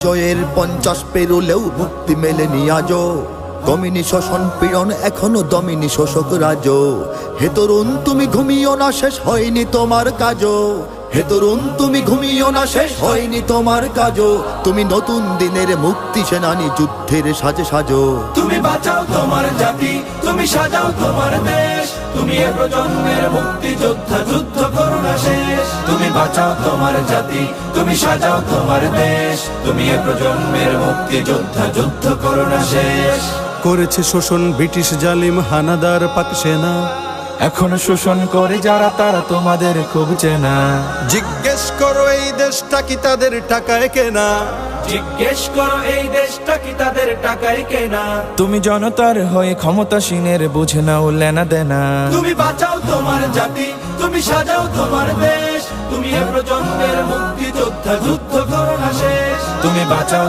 জয়ের 50 পেরুলেও মুক্তি মেলেনি আজও। দমিনী শোষণ পীড়ন এখনো দমিনী শোষক রাজ। হে তরুণ তুমি ঘুমিও না, শেষ হয়নি তোমার কাজও। হে তরুণ তুমি ঘুমিও না, শেষ হয়নি তোমার কাজও। তুমি নতুন দিনের মুক্তি সেনানী, যুদ্ধের সাজে সাজো। তুমি বাঁচাও তোমার জাতি, তুমি সাজাও তোমার দেশ। তুমি এ প্রজন্মের মুক্তি যোদ্ধা, যুদ্ধ করো না শেষ। তুমি বাঁচাও তোমার জাতি, তুমি সাজাও তোমার দেশ। তুমি এ প্রজন্মের মুক্তি যোদ্ধা, যুদ্ধ করো না শেষ। করেছে শোষণ ব্রিটিশ জালিম হানাদার পাক সেনা। এখনো শোষণ করে যারা, তারা তোমাদের খুব চেনা। জিজ্ঞেস করো এই দেশটা কি তাদের টাকায় কেনা। জিজ্ঞেস করো এই দেশটা কি তাদের টাকায় কেনা। তুমি জনতার হয়ে ক্ষমতাসীনের বুঝে নাও লেনা দেনা। তুমি বাঁচাও তোমার জাতি, তুমি সাজাও তোমার দেশ। তুমি এ প্রজন্মের মুক্তি যোদ্ধা, যুদ্ধ করো না শেষ। তুমি বাঁচাও